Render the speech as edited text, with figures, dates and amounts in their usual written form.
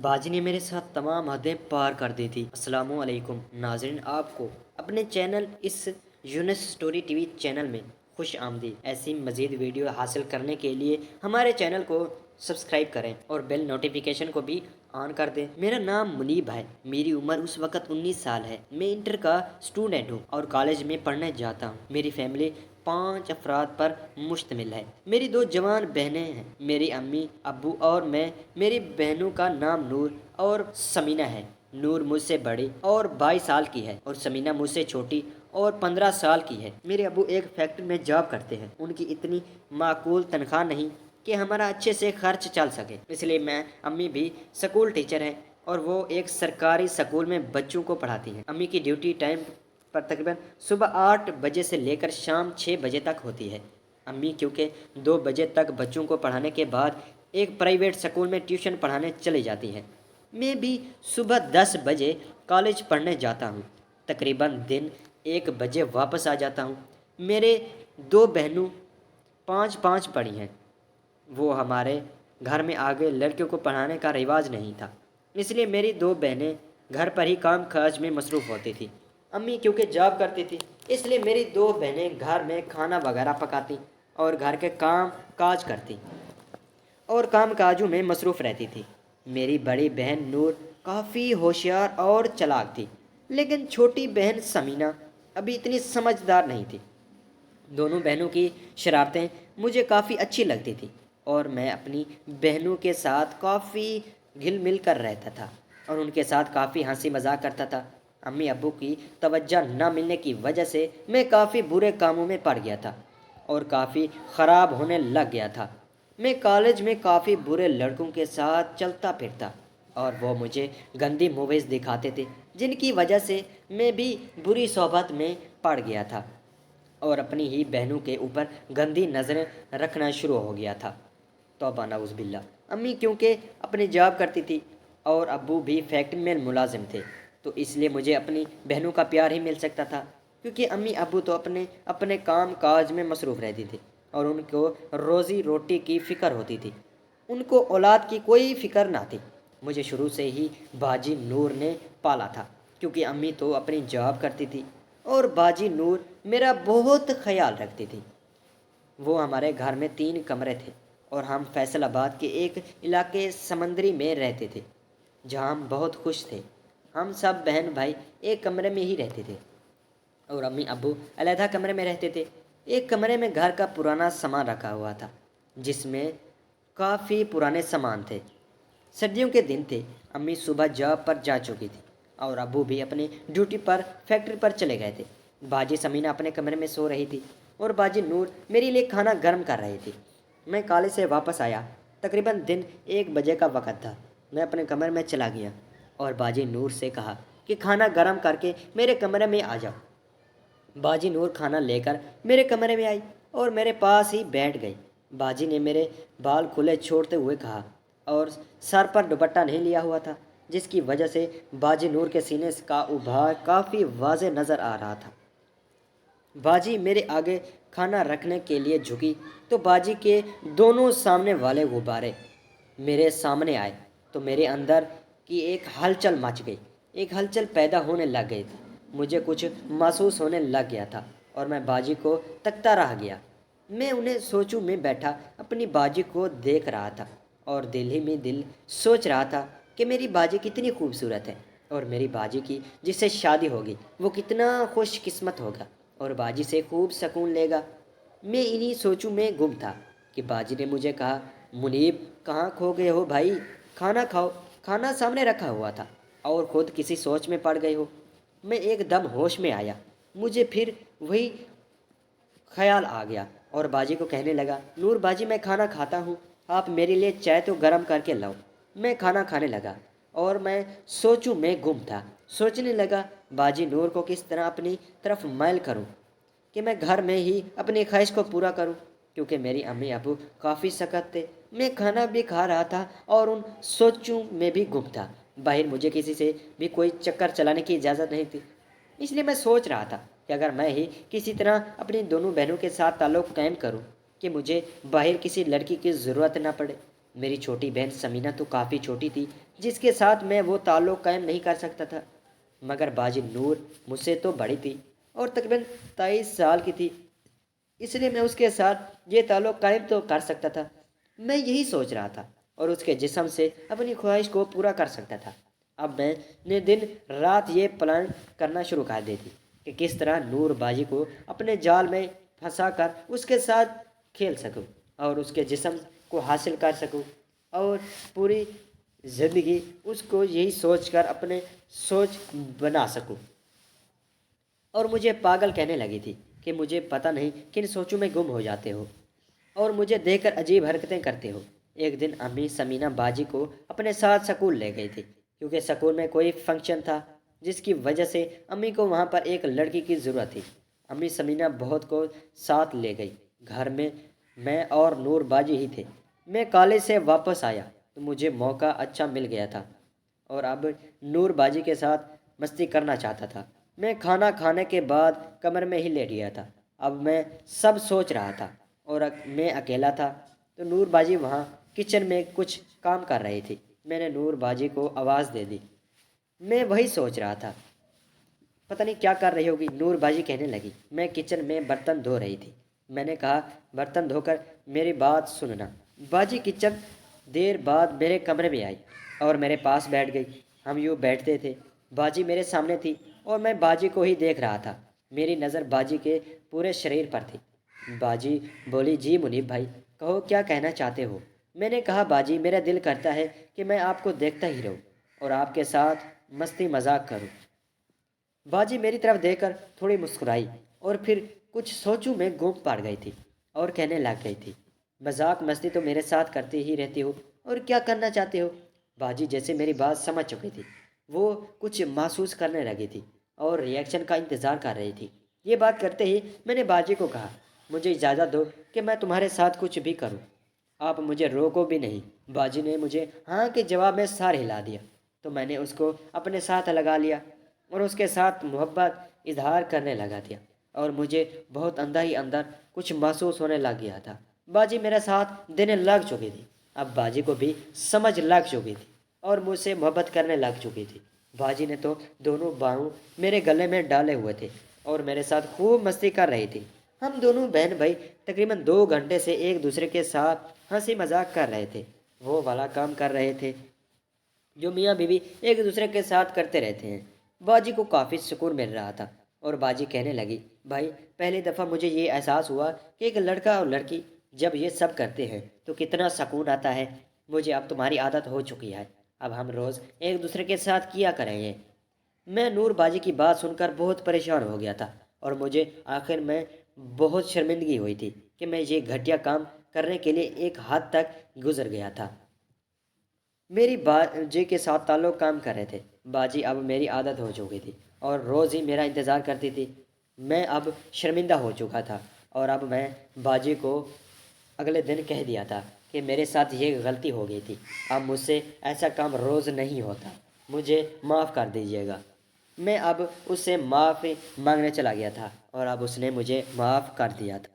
बाजी ने मेरे साथ तमाम हदें पार कर दी थी। अस्सलामु अलैकुम नाज़रीन, आपको अपने चैनल इस यूनिस स्टोरी टीवी चैनल में खुश आमदीद। ऐसी मज़ीद वीडियो हासिल करने के लिए हमारे चैनल को सब्सक्राइब करें और बेल नोटिफिकेशन को भी ऑन कर दें। मेरा नाम मुनीब है। मेरी उम्र उस वक़्त 19 साल है। मैं इंटर का स्टूडेंट हूँ और कॉलेज में पढ़ने जाता हूँ। मेरी फैमिली 5 अफराद पर मुश्तमिल है। मेरी 2 जवान बहनें हैं, मेरी अम्मी अब्बू और मैं। मेरी बहनों का नाम नूर और समीना है। नूर मुझसे बड़ी और 22 साल की है और समीना मुझसे छोटी और 15 साल की है। मेरे अब्बू एक फैक्ट्री में जॉब करते हैं। उनकी इतनी माकूल तनख्वाह नहीं कि हमारा अच्छे से खर्च चल सके, इसलिए मैं अम्मी भी स्कूल टीचर है और वो एक सरकारी स्कूल में बच्चों को पढ़ाती हैं। अम्मी की ड्यूटी टाइम पर तकरीबन सुबह 8 बजे से लेकर शाम 6 बजे तक होती है। अम्मी क्योंकि 2 बजे तक बच्चों को पढ़ाने के बाद एक प्राइवेट स्कूल में ट्यूशन पढ़ाने चली जाती हैं। मैं भी सुबह 10 बजे कॉलेज पढ़ने जाता हूँ। तकरीबन दिन 1 बजे वापस आ जाता हूँ। मेरे 2 बहनों 5-5 पढ़ी हैं। वो हमारे घर में आगे लड़कियों को पढ़ाने का रिवाज नहीं था, इसलिए मेरी 2 बहनें घर पर ही काम काज में मसरूफ़ होती थी। अम्मी क्योंकि जॉब करती थी, इसलिए मेरी 2 बहनें घर में खाना वगैरह पकाती और घर के काम काज करती और काम काजों में मसरूफ़ रहती थी। मेरी बड़ी बहन नूर काफ़ी होशियार और चालाक थी, लेकिन छोटी बहन समीना अभी इतनी समझदार नहीं थी। दोनों बहनों की शरारतें मुझे काफ़ी अच्छी लगती थी और मैं अपनी बहनों के साथ काफ़ी घिल मिल कर रहता था और उनके साथ काफ़ी हंसी मजाक करता था। अम्मी अब्बू की तवज्जो न मिलने की वजह से मैं काफ़ी बुरे कामों में पड़ गया था और काफ़ी ख़राब होने लग गया था। मैं कॉलेज में काफ़ी बुरे लड़कों के साथ चलता फिरता और वो मुझे गंदी मूवीज़ दिखाते थे, जिनकी वजह से मैं भी बुरी सोहबत में पड़ गया था और अपनी ही बहनों के ऊपर गंदी नज़रें रखना शुरू हो गया था। तौबा नऊज़ बिल्ला। अम्मी क्योंकि अपनी जॉब करती थी और अब्बू भी फैक्ट्री में मुलाजिम थे, तो इसलिए मुझे अपनी बहनों का प्यार ही मिल सकता था, क्योंकि अम्मी अब्बू तो अपने अपने काम काज में मसरूफ़ रहती थी और उनको रोज़ी रोटी की फ़िक्र होती थी। उनको औलाद की कोई फ़िक्र ना थी। मुझे शुरू से ही बाजी नूर ने पाला था, क्योंकि अम्मी तो अपनी जॉब करती थी और बाजी नूर मेरा बहुत ख्याल रखती थी। वो हमारे घर में 3 कमरे थे और हम फैसलाबाद के एक इलाके समंदरी में रहते थे, जहाँ हम बहुत खुश थे। हम सब बहन भाई एक कमरे में ही रहते थे और अम्मी अब्बू अलहदा कमरे में रहते थे। एक कमरे में घर का पुराना सामान रखा हुआ था, जिसमें काफ़ी पुराने सामान थे। सर्दियों के दिन थे। अम्मी सुबह जॉब पर जा चुकी थी और अब्बू भी अपनी ड्यूटी पर फैक्ट्री पर चले गए थे। बाजी समीना अपने कमरे में सो रही थी और बाजी नूर मेरे लिए खाना गर्म कर रही थी। मैं कॉलेज से वापस आया। तकरीबन दिन 1 बजे का वक़्त था। मैं अपने कमरे में चला गया और बाजी नूर से कहा कि खाना गर्म करके मेरे कमरे में आ जाओ। बाजी नूर खाना लेकर मेरे कमरे में आई और मेरे पास ही बैठ गई। बाजी ने मेरे बाल खुले छोड़ते हुए कहा और सर पर दुपट्टा नहीं लिया हुआ था, जिसकी वजह से बाजी नूर के सीने का उभार काफ़ी वाज़े नज़र आ रहा था। बाजी मेरे आगे खाना रखने के लिए झुकी तो बाजी के दोनों सामने वाले गुब्बारे मेरे सामने आए तो मेरे अंदर की एक हलचल मच गई। एक हलचल पैदा होने लग गई थी। मुझे कुछ महसूस होने लग गया था और मैं बाजी को तकता रह गया। मैं उन्हें सोचूं में बैठा अपनी बाजी को देख रहा था और दिल ही में दिल सोच रहा था कि मेरी बाजी कितनी खूबसूरत है और मेरी बाजी की जिससे शादी होगी वो कितना खुशकिस्मत होगा और बाजी से खूब सुकून लेगा। मैं इन्हीं सोचों में गुम था कि बाजी ने मुझे कहा, मुनीब कहाँ खो गए हो भाई, खाना खाओ। खाना सामने रखा हुआ था और खुद किसी सोच में पड़ गए हो। मैं एकदम होश में आया। मुझे फिर वही ख्याल आ गया और बाजी को कहने लगा, नूर बाजी मैं खाना खाता हूँ, आप मेरे लिए चाय तो गर्म करके लाओ। मैं खाना खाने लगा और मैं सोचूं में गुम था। सोचने लगा बाजी नूर को किस तरह अपनी तरफ मैल करूं कि मैं घर में ही अपनी ख्वाहिश को पूरा करूं, क्योंकि मेरी अम्मी अबू काफ़ी सख्त थे। मैं खाना भी खा रहा था और उन सोचों में भी गुम था। बाहर मुझे किसी से भी कोई चक्कर चलाने की इजाज़त नहीं थी, इसलिए मैं सोच रहा था कि अगर मैं ही किसी तरह अपनी दोनों बहनों के साथ ताल्लुक़ कायम करूं कि मुझे बाहर किसी लड़की की ज़रूरत ना पड़े। میری چھوٹی بہن سمینہ تو کافی چھوٹی تھی جس کے ساتھ میں وہ تعلق قائم نہیں کر سکتا تھا، مگر باجی نور مجھ سے تو بڑی تھی اور تقریباً 23 سال کی تھی، اس لیے میں اس کے ساتھ یہ تعلق قائم تو کر سکتا تھا۔ میں یہی سوچ رہا تھا اور اس کے جسم سے اپنی خواہش کو پورا کر سکتا تھا۔ اب میں نے دن رات یہ پلان کرنا شروع کر دی تھی کہ کس طرح نور باجی کو اپنے جال میں پھنسا کر اس کے ساتھ کھیل سکوں اور اس کے جسم کو حاصل کر سکوں، اور پوری زندگی اس کو یہی سوچ کر اپنے سوچ بنا سکوں۔ اور مجھے پاگل کہنے لگی تھی کہ مجھے پتہ نہیں کن سوچوں میں گم ہو جاتے ہو اور مجھے دیکھ کر عجیب حرکتیں کرتے ہو۔ ایک دن امی سمینہ باجی کو اپنے ساتھ سکول لے گئی تھی کیونکہ سکول میں کوئی فنکشن تھا جس کی وجہ سے امی کو وہاں پر ایک لڑکی کی ضرورت تھی۔ امی سمینہ بہت کو ساتھ لے گئی۔ گھر میں اور نور باجی ہی تھے۔ میں کالج سے واپس آیا تو مجھے موقع اچھا مل گیا تھا اور اب نور باجی کے ساتھ مستی کرنا چاہتا تھا۔ میں کھانا کھانے کے بعد کمرے میں ہی لیٹ گیا تھا۔ اب میں سب سوچ رہا تھا اور میں اکیلا تھا تو نور باجی وہاں کچن میں کچھ کام کر رہی تھی۔ میں نے نور باجی کو آواز دے دی۔ میں وہی سوچ رہا تھا، پتہ نہیں کیا کر رہی ہوگی۔ نور باجی کہنے لگی، میں کچن میں برتن دھو رہی تھی۔ میں نے کہا، برتن دھو کر میری بات سننا۔ باجی کچن دیر بعد میرے کمرے میں آئی اور میرے پاس بیٹھ گئی۔ ہم یوں بیٹھتے تھے، باجی میرے سامنے تھی اور میں باجی کو ہی دیکھ رہا تھا۔ میری نظر باجی کے پورے شریر پر تھی۔ باجی بولی، جی منیب بھائی کہو، کیا کہنا چاہتے ہو؟ میں نے کہا، باجی میرا دل کرتا ہے کہ میں آپ کو دیکھتا ہی رہوں اور آپ کے ساتھ مستی مذاق کروں۔ باجی میری طرف دیکھ کر تھوڑی مسکرائی اور پھر کچھ سوچوں میں گم پڑ گئی تھی اور کہنے لگ گئی تھی، مذاق مستی تو میرے ساتھ کرتے ہی رہتی ہو، اور کیا کرنا چاہتے ہو؟ باجی جیسے میری بات سمجھ چکی تھی، وہ کچھ محسوس کرنے لگی تھی اور ریئیکشن کا انتظار کر رہی تھی۔ یہ بات کرتے ہی میں نے باجی کو کہا، مجھے اجازت دو کہ میں تمہارے ساتھ کچھ بھی کروں، آپ مجھے روکو بھی نہیں۔ باجی نے مجھے ہاں کے جواب میں سر ہلا دیا تو میں نے اس کو اپنے ساتھ لگا لیا اور اس کے ساتھ محبت اظہار کرنے لگا دیا، اور مجھے بہت اندر ہی اندر کچھ محسوس ہونے لگ گیا تھا۔ باجی میرے ساتھ دینے لگ چکی تھی، اب باجی کو بھی سمجھ لگ چکی تھی اور مجھ سے محبت کرنے لگ چکی تھی۔ باجی نے تو دونوں باؤں میرے گلے میں ڈالے ہوئے تھے اور میرے ساتھ خوب مستی کر رہی تھی۔ ہم دونوں بہن بھائی تقریباً 2 گھنٹے سے ایک دوسرے کے ساتھ ہنسی مذاق کر رہے تھے، وہ والا کام کر رہے تھے جو میاں بیوی ایک دوسرے کے ساتھ کرتے رہتے ہیں۔ باجی کو کافی سکون مل رہا تھا اور باجی کہنے لگی، بھائی پہلی دفعہ مجھے یہ احساس ہوا کہ ایک لڑکا اور لڑکی جب یہ سب کرتے ہیں تو کتنا سکون آتا ہے۔ مجھے اب تمہاری عادت ہو چکی ہے، اب ہم روز ایک دوسرے کے ساتھ کیا کریں گے۔ میں نور باجی کی بات سن کر بہت پریشان ہو گیا تھا اور مجھے آخر میں بہت شرمندگی ہوئی تھی کہ میں یہ گھٹیا کام کرنے کے لیے ایک حد تک گزر گیا تھا۔ میری باجی کے ساتھ تعلق کام کر رہے تھے۔ باجی اب میری عادت ہو چکی تھی اور روز ہی میرا انتظار کرتی تھی۔ میں اب شرمندہ ہو چکا تھا اور اب میں باجی کو اگلے دن کہہ دیا تھا کہ میرے ساتھ یہ غلطی ہو گئی تھی، اب مجھ سے ایسا کام روز نہیں ہوتا، مجھے معاف کر دیجیے گا۔ میں اب اس سے معافی مانگنے چلا گیا تھا اور اب اس نے مجھے معاف کر دیا تھا۔